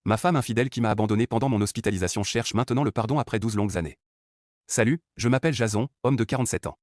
Ma femme infidèle qui m'a abandonné pendant mon hospitalisation cherche maintenant le pardon après 12 longues années. Salut, je m'appelle Jason, homme de 47 ans.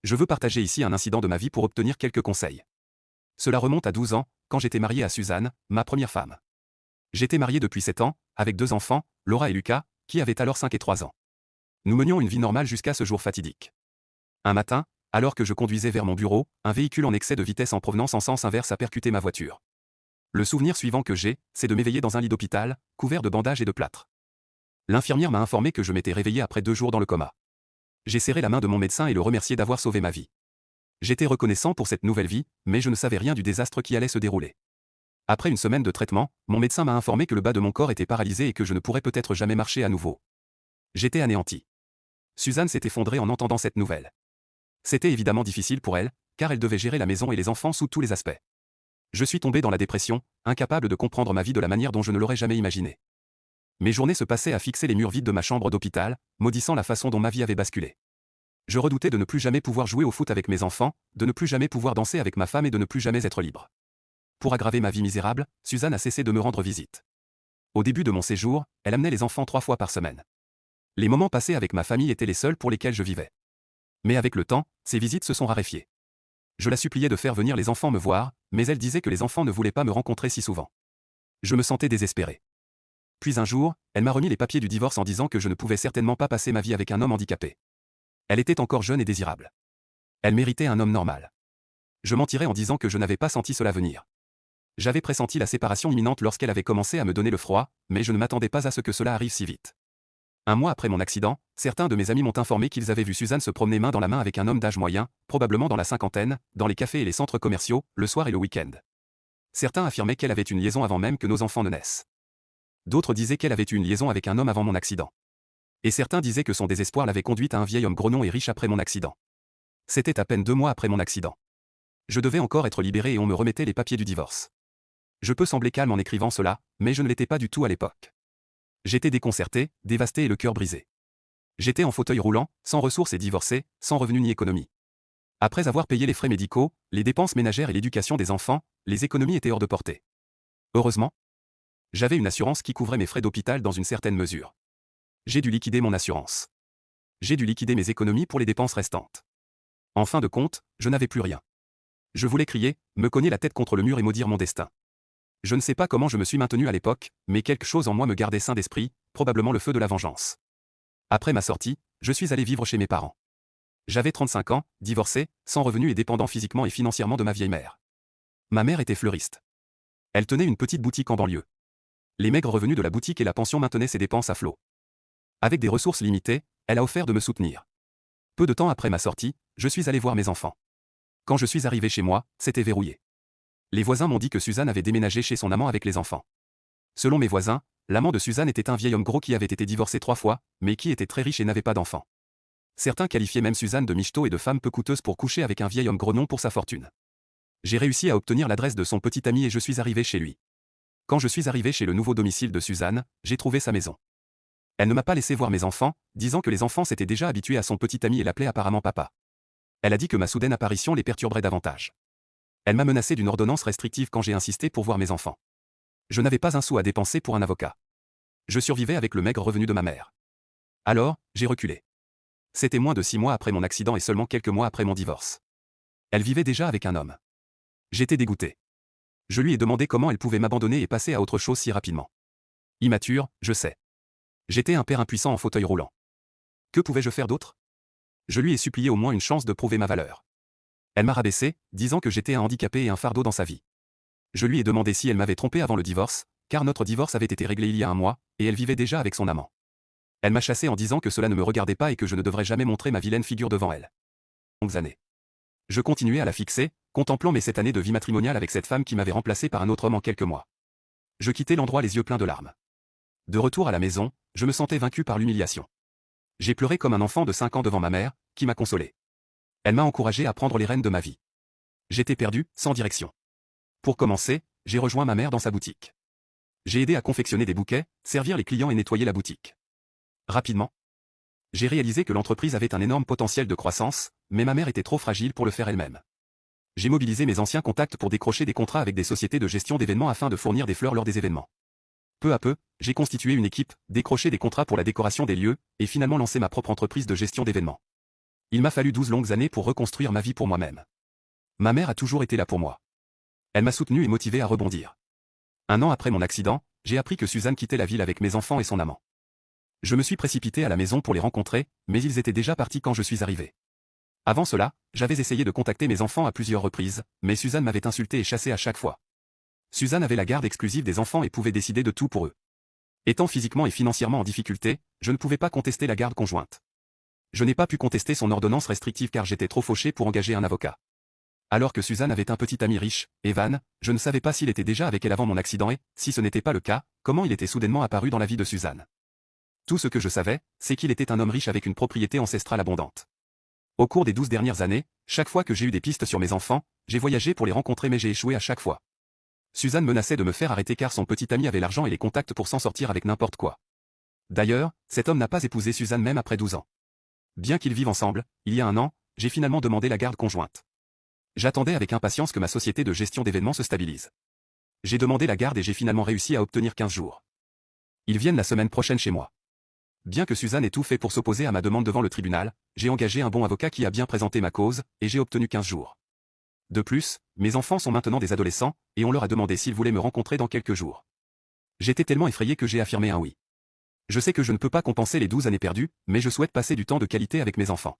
Je veux partager ici un incident de ma vie pour obtenir quelques conseils. Cela remonte à 12 ans, quand j'étais marié à Suzanne, ma première femme. J'étais marié depuis 7 ans, avec 2 enfants, Laura et Lucas, qui avaient alors 5 et 3 ans. Nous menions une vie normale jusqu'à ce jour fatidique. Un matin, alors que je conduisais vers mon bureau, un véhicule en excès de vitesse en provenance en sens inverse a percuté ma voiture. Le souvenir suivant que j'ai, c'est de m'éveiller dans un lit d'hôpital, couvert de bandages et de plâtre. L'infirmière m'a informé que je m'étais réveillé après 2 jours dans le coma. J'ai serré la main de mon médecin et le remercié d'avoir sauvé ma vie. J'étais reconnaissant pour cette nouvelle vie, mais je ne savais rien du désastre qui allait se dérouler. Après une semaine de traitement, mon médecin m'a informé que le bas de mon corps était paralysé et que je ne pourrais peut-être jamais marcher à nouveau. J'étais anéanti. Suzanne s'est effondrée en entendant cette nouvelle. C'était évidemment difficile pour elle, car elle devait gérer la maison et les enfants sous tous les aspects. Je suis tombé dans la dépression, incapable de comprendre ma vie de la manière dont je ne l'aurais jamais imaginé. Mes journées se passaient à fixer les murs vides de ma chambre d'hôpital, maudissant la façon dont ma vie avait basculé. Je redoutais de ne plus jamais pouvoir jouer au foot avec mes enfants, de ne plus jamais pouvoir danser avec ma femme et de ne plus jamais être libre. Pour aggraver ma vie misérable, Suzanne a cessé de me rendre visite. Au début de mon séjour, elle amenait les enfants 3 fois par semaine. Les moments passés avec ma famille étaient les seuls pour lesquels je vivais. Mais avec le temps, ces visites se sont raréfiées. Je la suppliais de faire venir les enfants me voir, mais elle disait que les enfants ne voulaient pas me rencontrer si souvent. Je me sentais désespéré. Puis un jour, elle m'a remis les papiers du divorce en disant que je ne pouvais certainement pas passer ma vie avec un homme handicapé. Elle était encore jeune et désirable. Elle méritait un homme normal. Je mentirais en disant que je n'avais pas senti cela venir. J'avais pressenti la séparation imminente lorsqu'elle avait commencé à me donner le froid, mais je ne m'attendais pas à ce que cela arrive si vite. Un mois après mon accident, certains de mes amis m'ont informé qu'ils avaient vu Suzanne se promener main dans la main avec un homme d'âge moyen, probablement dans la cinquantaine, dans les cafés et les centres commerciaux, le soir et le week-end. Certains affirmaient qu'elle avait une liaison avant même que nos enfants ne naissent. D'autres disaient qu'elle avait eu une liaison avec un homme avant mon accident. Et certains disaient que son désespoir l'avait conduite à un vieil homme grognon et riche après mon accident. C'était à peine 2 mois après mon accident. Je devais encore être libéré et on me remettait les papiers du divorce. Je peux sembler calme en écrivant cela, mais je ne l'étais pas du tout à l'époque. J'étais déconcerté, dévasté et le cœur brisé. J'étais en fauteuil roulant, sans ressources et divorcé, sans revenu ni économie. Après avoir payé les frais médicaux, les dépenses ménagères et l'éducation des enfants, les économies étaient hors de portée. Heureusement, j'avais une assurance qui couvrait mes frais d'hôpital dans une certaine mesure. J'ai dû liquider mon assurance. J'ai dû liquider mes économies pour les dépenses restantes. En fin de compte, je n'avais plus rien. Je voulais crier, me cogner la tête contre le mur et maudire mon destin. Je ne sais pas comment je me suis maintenu à l'époque, mais quelque chose en moi me gardait sain d'esprit, probablement le feu de la vengeance. Après ma sortie, je suis allé vivre chez mes parents. J'avais 35 ans, divorcé, sans revenu et dépendant physiquement et financièrement de ma vieille mère. Ma mère était fleuriste. Elle tenait une petite boutique en banlieue. Les maigres revenus de la boutique et la pension maintenaient ses dépenses à flot. Avec des ressources limitées, elle a offert de me soutenir. Peu de temps après ma sortie, je suis allé voir mes enfants. Quand je suis arrivé chez moi, c'était verrouillé. Les voisins m'ont dit que Suzanne avait déménagé chez son amant avec les enfants. Selon mes voisins, l'amant de Suzanne était un vieil homme gros qui avait été divorcé 3 fois, mais qui était très riche et n'avait pas d'enfants. Certains qualifiaient même Suzanne de michto et de femme peu coûteuse pour coucher avec un vieil homme grognon pour sa fortune. J'ai réussi à obtenir l'adresse de son petit ami et je suis arrivé chez lui. Quand je suis arrivé chez le nouveau domicile de Suzanne, j'ai trouvé sa maison. Elle ne m'a pas laissé voir mes enfants, disant que les enfants s'étaient déjà habitués à son petit ami et l'appelaient apparemment papa. Elle a dit que ma soudaine apparition les perturberait davantage. Elle m'a menacé d'une ordonnance restrictive quand j'ai insisté pour voir mes enfants. Je n'avais pas un sou à dépenser pour un avocat. Je survivais avec le maigre revenu de ma mère. Alors, j'ai reculé. C'était moins de 6 mois après mon accident et seulement quelques mois après mon divorce. Elle vivait déjà avec un homme. J'étais dégoûté. Je lui ai demandé comment elle pouvait m'abandonner et passer à autre chose si rapidement. Immature, je sais. J'étais un père impuissant en fauteuil roulant. Que pouvais-je faire d'autre? Je lui ai supplié au moins une chance de prouver ma valeur. Elle m'a rabaissé, disant que j'étais un handicapé et un fardeau dans sa vie. Je lui ai demandé si elle m'avait trompé avant le divorce, car notre divorce avait été réglé il y a un mois, et elle vivait déjà avec son amant. Elle m'a chassé en disant que cela ne me regardait pas et que je ne devrais jamais montrer ma vilaine figure devant elle. Longues années. Je continuais à la fixer, contemplant mes 7 années de vie matrimoniale avec cette femme qui m'avait remplacé par un autre homme en quelques mois. Je quittais l'endroit les yeux pleins de larmes. De retour à la maison, je me sentais vaincu par l'humiliation. J'ai pleuré comme un enfant de 5 ans devant ma mère, qui m'a consolé. Elle m'a encouragé à prendre les rênes de ma vie. J'étais perdu, sans direction. Pour commencer, j'ai rejoint ma mère dans sa boutique. J'ai aidé à confectionner des bouquets, servir les clients et nettoyer la boutique. Rapidement, j'ai réalisé que l'entreprise avait un énorme potentiel de croissance, mais ma mère était trop fragile pour le faire elle-même. J'ai mobilisé mes anciens contacts pour décrocher des contrats avec des sociétés de gestion d'événements afin de fournir des fleurs lors des événements. Peu à peu, j'ai constitué une équipe, décroché des contrats pour la décoration des lieux, et finalement lancé ma propre entreprise de gestion d'événements. Il m'a fallu 12 longues années pour reconstruire ma vie pour moi-même. Ma mère a toujours été là pour moi. Elle m'a soutenu et motivé à rebondir. Un an après mon accident, j'ai appris que Suzanne quittait la ville avec mes enfants et son amant. Je me suis précipité à la maison pour les rencontrer, mais ils étaient déjà partis quand je suis arrivé. Avant cela, j'avais essayé de contacter mes enfants à plusieurs reprises, mais Suzanne m'avait insulté et chassé à chaque fois. Suzanne avait la garde exclusive des enfants et pouvait décider de tout pour eux. Étant physiquement et financièrement en difficulté, je ne pouvais pas contester la garde conjointe. Je n'ai pas pu contester son ordonnance restrictive car j'étais trop fauché pour engager un avocat. Alors que Suzanne avait un petit ami riche, Evan, je ne savais pas s'il était déjà avec elle avant mon accident et, si ce n'était pas le cas, comment il était soudainement apparu dans la vie de Suzanne. Tout ce que je savais, c'est qu'il était un homme riche avec une propriété ancestrale abondante. Au cours des 12 dernières années, chaque fois que j'ai eu des pistes sur mes enfants, j'ai voyagé pour les rencontrer mais j'ai échoué à chaque fois. Suzanne menaçait de me faire arrêter car son petit ami avait l'argent et les contacts pour s'en sortir avec n'importe quoi. D'ailleurs, cet homme n'a pas épousé Suzanne même après 12 ans. Bien qu'ils vivent ensemble, il y a un an, j'ai finalement demandé la garde conjointe. J'attendais avec impatience que ma société de gestion d'événements se stabilise. J'ai demandé la garde et j'ai finalement réussi à obtenir 15 jours. Ils viennent la semaine prochaine chez moi. Bien que Suzanne ait tout fait pour s'opposer à ma demande devant le tribunal, j'ai engagé un bon avocat qui a bien présenté ma cause, et j'ai obtenu 15 jours. De plus, mes enfants sont maintenant des adolescents, et on leur a demandé s'ils voulaient me rencontrer dans quelques jours. J'étais tellement effrayé que j'ai affirmé un oui. Je sais que je ne peux pas compenser les 12 années perdues, mais je souhaite passer du temps de qualité avec mes enfants.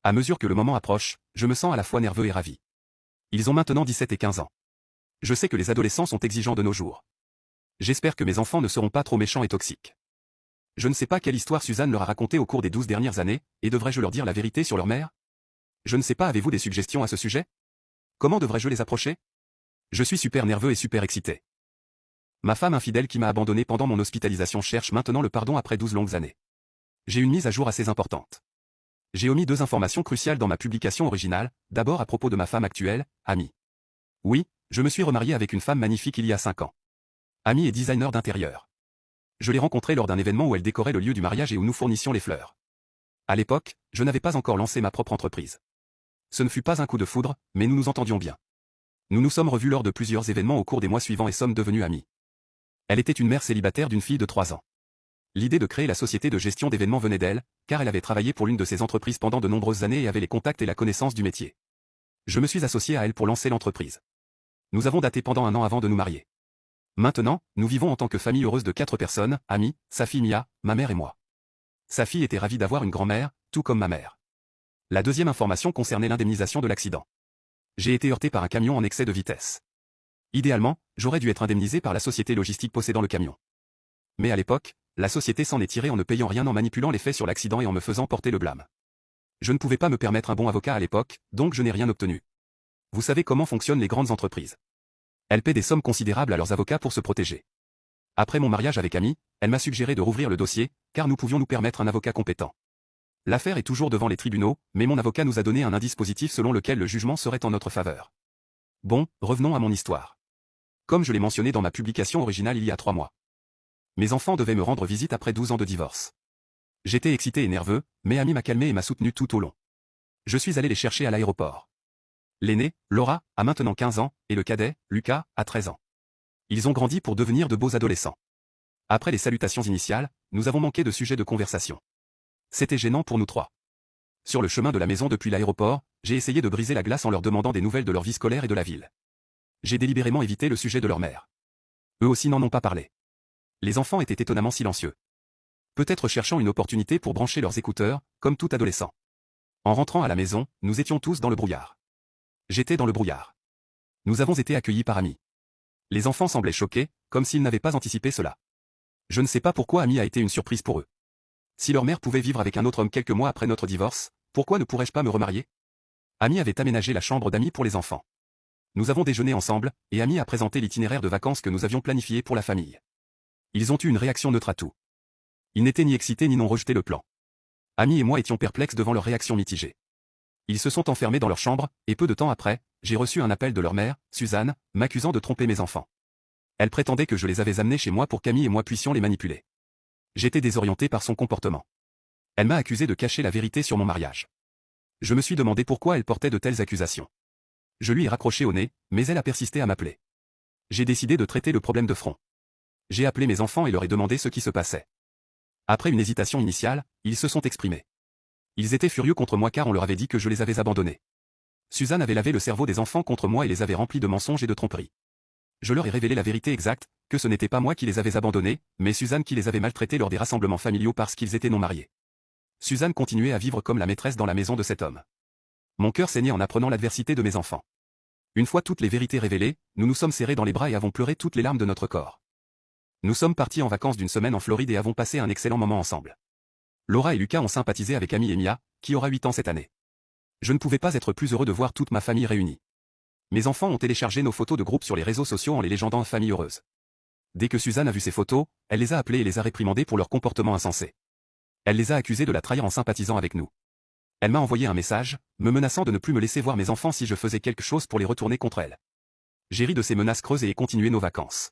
À mesure que le moment approche, je me sens à la fois nerveux et ravi. Ils ont maintenant 17 et 15 ans. Je sais que les adolescents sont exigeants de nos jours. J'espère que mes enfants ne seront pas trop méchants et toxiques. Je ne sais pas quelle histoire Suzanne leur a racontée au cours des 12 dernières années, et devrais-je leur dire la vérité sur leur mère? Je ne sais pas, avez-vous des suggestions à ce sujet? Comment devrais-je les approcher? Je suis super nerveux et super excité. Ma femme infidèle qui m'a abandonné pendant mon hospitalisation cherche maintenant le pardon après 12 longues années. J'ai une mise à jour assez importante. J'ai omis 2 informations cruciales dans ma publication originale, d'abord à propos de ma femme actuelle, Amy. Oui, je me suis remarié avec une femme magnifique il y a 5 ans. Amy est designer d'intérieur. Je l'ai rencontrée lors d'un événement où elle décorait le lieu du mariage et où nous fournissions les fleurs. À l'époque, je n'avais pas encore lancé ma propre entreprise. Ce ne fut pas un coup de foudre, mais nous nous entendions bien. Nous nous sommes revus lors de plusieurs événements au cours des mois suivants et sommes devenus amis. Elle était une mère célibataire d'une fille de 3 ans. L'idée de créer la société de gestion d'événements venait d'elle, car elle avait travaillé pour l'une de ces entreprises pendant de nombreuses années et avait les contacts et la connaissance du métier. Je me suis associé à elle pour lancer l'entreprise. Nous avons daté pendant un an avant de nous marier. Maintenant, nous vivons en tant que famille heureuse de 4 personnes, Amy, sa fille Mia, ma mère et moi. Sa fille était ravie d'avoir une grand-mère, tout comme ma mère. La deuxième information concernait l'indemnisation de l'accident. J'ai été heurté par un camion en excès de vitesse. Idéalement, j'aurais dû être indemnisé par la société logistique possédant le camion. Mais à l'époque, la société s'en est tirée en ne payant rien en manipulant les faits sur l'accident et en me faisant porter le blâme. Je ne pouvais pas me permettre un bon avocat à l'époque, donc je n'ai rien obtenu. Vous savez comment fonctionnent les grandes entreprises. Elles paient des sommes considérables à leurs avocats pour se protéger. Après mon mariage avec Amy, elle m'a suggéré de rouvrir le dossier, car nous pouvions nous permettre un avocat compétent. L'affaire est toujours devant les tribunaux, mais mon avocat nous a donné un indice positif selon lequel le jugement serait en notre faveur. Bon, revenons à mon histoire. Comme je l'ai mentionné dans ma publication originale il y a 3 mois. Mes enfants devaient me rendre visite après 12 ans de divorce. J'étais excité et nerveux, mais Amy m'a calmé et m'a soutenu tout au long. Je suis allé les chercher à l'aéroport. L'aîné, Laura, a maintenant 15 ans, et le cadet, Lucas, a 13 ans. Ils ont grandi pour devenir de beaux adolescents. Après les salutations initiales, nous avons manqué de sujets de conversation. C'était gênant pour nous 3. Sur le chemin de la maison depuis l'aéroport, j'ai essayé de briser la glace en leur demandant des nouvelles de leur vie scolaire et de la ville. J'ai délibérément évité le sujet de leur mère. Eux aussi n'en ont pas parlé. Les enfants étaient étonnamment silencieux. Peut-être cherchant une opportunité pour brancher leurs écouteurs, comme tout adolescent. En rentrant à la maison, nous étions tous dans le brouillard. J'étais dans le brouillard. Nous avons été accueillis par Amy. Les enfants semblaient choqués, comme s'ils n'avaient pas anticipé cela. Je ne sais pas pourquoi Amy a été une surprise pour eux. Si leur mère pouvait vivre avec un autre homme quelques mois après notre divorce, pourquoi ne pourrais-je pas me remarier? Amy avait aménagé la chambre d'Amy pour les enfants. Nous avons déjeuné ensemble, et Amy a présenté l'itinéraire de vacances que nous avions planifié pour la famille. Ils ont eu une réaction neutre à tout. Ils n'étaient ni excités ni n'ont rejeté le plan. Amy et moi étions perplexes devant leur réaction mitigée. Ils se sont enfermés dans leur chambre, et peu de temps après, j'ai reçu un appel de leur mère, Suzanne, m'accusant de tromper mes enfants. Elle prétendait que je les avais amenés chez moi pour qu'Amy et moi puissions les manipuler. J'étais désorienté par son comportement. Elle m'a accusé de cacher la vérité sur mon mariage. Je me suis demandé pourquoi elle portait de telles accusations. Je lui ai raccroché au nez, mais elle a persisté à m'appeler. J'ai décidé de traiter le problème de front. J'ai appelé mes enfants et leur ai demandé ce qui se passait. Après une hésitation initiale, ils se sont exprimés. Ils étaient furieux contre moi car on leur avait dit que je les avais abandonnés. Suzanne avait lavé le cerveau des enfants contre moi et les avait remplis de mensonges et de tromperies. Je leur ai révélé la vérité exacte, que ce n'était pas moi qui les avais abandonnés, mais Suzanne qui les avait maltraités lors des rassemblements familiaux parce qu'ils étaient non mariés. Suzanne continuait à vivre comme la maîtresse dans la maison de cet homme. Mon cœur saignait en apprenant l'adversité de mes enfants. Une fois toutes les vérités révélées, nous nous sommes serrés dans les bras et avons pleuré toutes les larmes de notre corps. Nous sommes partis en vacances d'une semaine en Floride et avons passé un excellent moment ensemble. Laura et Lucas ont sympathisé avec Amy et Mia, qui aura 8 ans cette année. Je ne pouvais pas être plus heureux de voir toute ma famille réunie. Mes enfants ont téléchargé nos photos de groupe sur les réseaux sociaux en les légendant famille heureuse. Dès que Suzanne a vu ces photos, elle les a appelés et les a réprimandés pour leur comportement insensé. Elle les a accusés de la trahir en sympathisant avec nous. Elle m'a envoyé un message, me menaçant de ne plus me laisser voir mes enfants si je faisais quelque chose pour les retourner contre elle. J'ai ri de ces menaces creuses et ai continué nos vacances.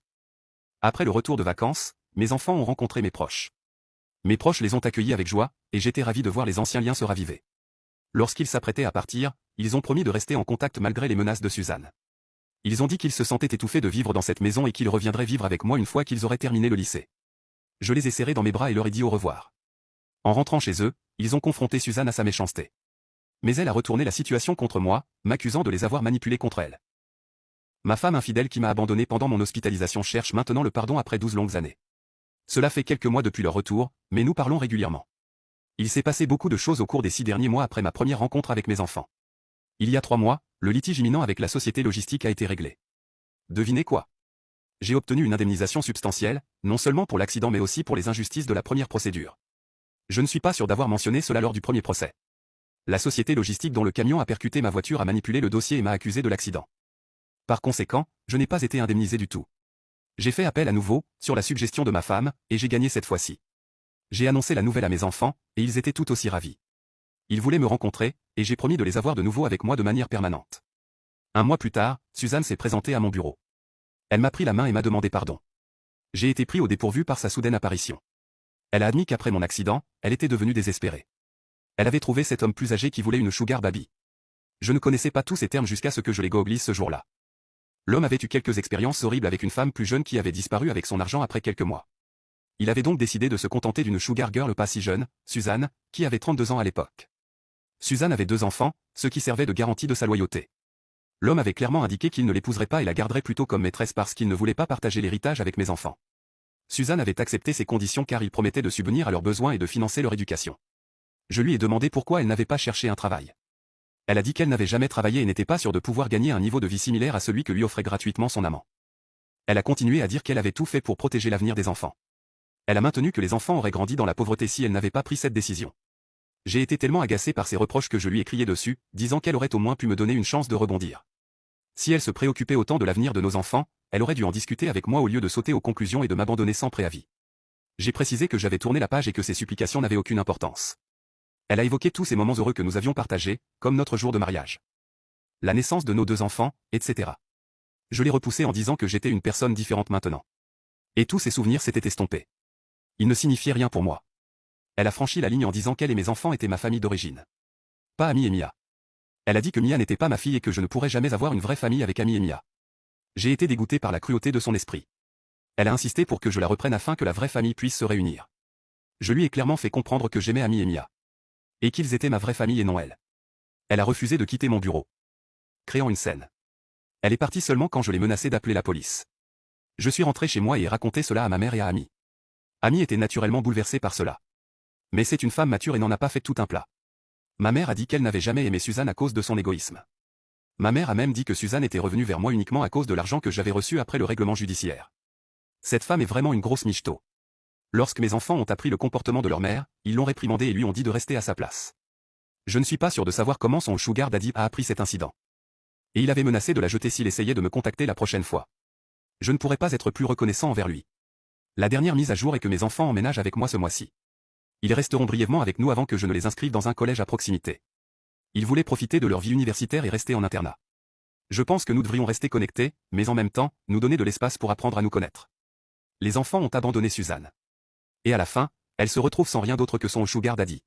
Après le retour de vacances, mes enfants ont rencontré mes proches. Mes proches les ont accueillis avec joie, et j'étais ravi de voir les anciens liens se raviver. Lorsqu'ils s'apprêtaient à partir, ils ont promis de rester en contact malgré les menaces de Suzanne. Ils ont dit qu'ils se sentaient étouffés de vivre dans cette maison et qu'ils reviendraient vivre avec moi une fois qu'ils auraient terminé le lycée. Je les ai serrés dans mes bras et leur ai dit au revoir. En rentrant chez eux, ils ont confronté Suzanne à sa méchanceté. Mais elle a retourné la situation contre moi, m'accusant de les avoir manipulés contre elle. Ma femme infidèle qui m'a abandonné pendant mon hospitalisation cherche maintenant le pardon après 12 longues années. Cela fait quelques mois depuis leur retour, mais nous parlons régulièrement. Il s'est passé beaucoup de choses au cours des 6 derniers mois après ma première rencontre avec mes enfants. Il y a 3 mois, le litige imminent avec la société logistique a été réglé. Devinez quoi? J'ai obtenu une indemnisation substantielle, non seulement pour l'accident mais aussi pour les injustices de la première procédure. Je ne suis pas sûr d'avoir mentionné cela lors du premier procès. La société logistique dont le camion a percuté ma voiture a manipulé le dossier et m'a accusé de l'accident. Par conséquent, je n'ai pas été indemnisé du tout. J'ai fait appel à nouveau, sur la suggestion de ma femme, et j'ai gagné cette fois-ci. J'ai annoncé la nouvelle à mes enfants, et ils étaient tout aussi ravis. Ils voulaient me rencontrer, et j'ai promis de les avoir de nouveau avec moi de manière permanente. Un mois plus tard, Suzanne s'est présentée à mon bureau. Elle m'a pris la main et m'a demandé pardon. J'ai été pris au dépourvu par sa soudaine apparition. Elle a admis qu'après mon accident, elle était devenue désespérée. Elle avait trouvé cet homme plus âgé qui voulait une sugar baby. Je ne connaissais pas tous ces termes jusqu'à ce que je les googlise ce jour-là. L'homme avait eu quelques expériences horribles avec une femme plus jeune qui avait disparu avec son argent après quelques mois. Il avait donc décidé de se contenter d'une sugar girl pas si jeune, Suzanne, qui avait 32 ans à l'époque. Suzanne avait 2 enfants, ce qui servait de garantie de sa loyauté. L'homme avait clairement indiqué qu'il ne l'épouserait pas et la garderait plutôt comme maîtresse parce qu'il ne voulait pas partager l'héritage avec mes enfants. Suzanne avait accepté ces conditions car il promettait de subvenir à leurs besoins et de financer leur éducation. Je lui ai demandé pourquoi elle n'avait pas cherché un travail. Elle a dit qu'elle n'avait jamais travaillé et n'était pas sûre de pouvoir gagner un niveau de vie similaire à celui que lui offrait gratuitement son amant. Elle a continué à dire qu'elle avait tout fait pour protéger l'avenir des enfants. Elle a maintenu que les enfants auraient grandi dans la pauvreté si elle n'avait pas pris cette décision. J'ai été tellement agacé par ses reproches que je lui ai crié dessus, disant qu'elle aurait au moins pu me donner une chance de rebondir. Si elle se préoccupait autant de l'avenir de nos enfants, elle aurait dû en discuter avec moi au lieu de sauter aux conclusions et de m'abandonner sans préavis. J'ai précisé que j'avais tourné la page et que ses supplications n'avaient aucune importance. Elle a évoqué tous ces moments heureux que nous avions partagés, comme notre jour de mariage, la naissance de nos 2 enfants, etc. Je l'ai repoussé en disant que j'étais une personne différente maintenant. Et tous ces souvenirs s'étaient estompés. Ils ne signifiaient rien pour moi. Elle a franchi la ligne en disant qu'elle et mes enfants étaient ma famille d'origine. Pas Amy et Mia. Elle a dit que Mia n'était pas ma fille et que je ne pourrais jamais avoir une vraie famille avec Amy et Mia. J'ai été dégoûté par la cruauté de son esprit. Elle a insisté pour que je la reprenne afin que la vraie famille puisse se réunir. Je lui ai clairement fait comprendre que j'aimais Amy et Mia. Et qu'ils étaient ma vraie famille et non elle. Elle a refusé de quitter mon bureau, créant une scène. Elle est partie seulement quand je l'ai menacée d'appeler la police. Je suis rentré chez moi et ai raconté cela à ma mère et à Amy. Amy était naturellement bouleversée par cela. Mais c'est une femme mature et n'en a pas fait tout un plat. Ma mère a dit qu'elle n'avait jamais aimé Suzanne à cause de son égoïsme. Ma mère a même dit que Suzanne était revenue vers moi uniquement à cause de l'argent que j'avais reçu après le règlement judiciaire. Cette femme est vraiment une grosse michto. Lorsque mes enfants ont appris le comportement de leur mère, ils l'ont réprimandée et lui ont dit de rester à sa place. Je ne suis pas sûr de savoir comment son sugar daddy a appris cet incident. Et il avait menacé de la jeter s'il essayait de me contacter la prochaine fois. Je ne pourrais pas être plus reconnaissant envers lui. La dernière mise à jour est que mes enfants emménagent avec moi ce mois-ci. Ils resteront brièvement avec nous avant que je ne les inscrive dans un collège à proximité. Ils voulaient profiter de leur vie universitaire et rester en internat. Je pense que nous devrions rester connectés, mais en même temps, nous donner de l'espace pour apprendre à nous connaître. Les enfants ont abandonné Suzanne. Et à la fin, elle se retrouve sans rien d'autre que son sugar daddy.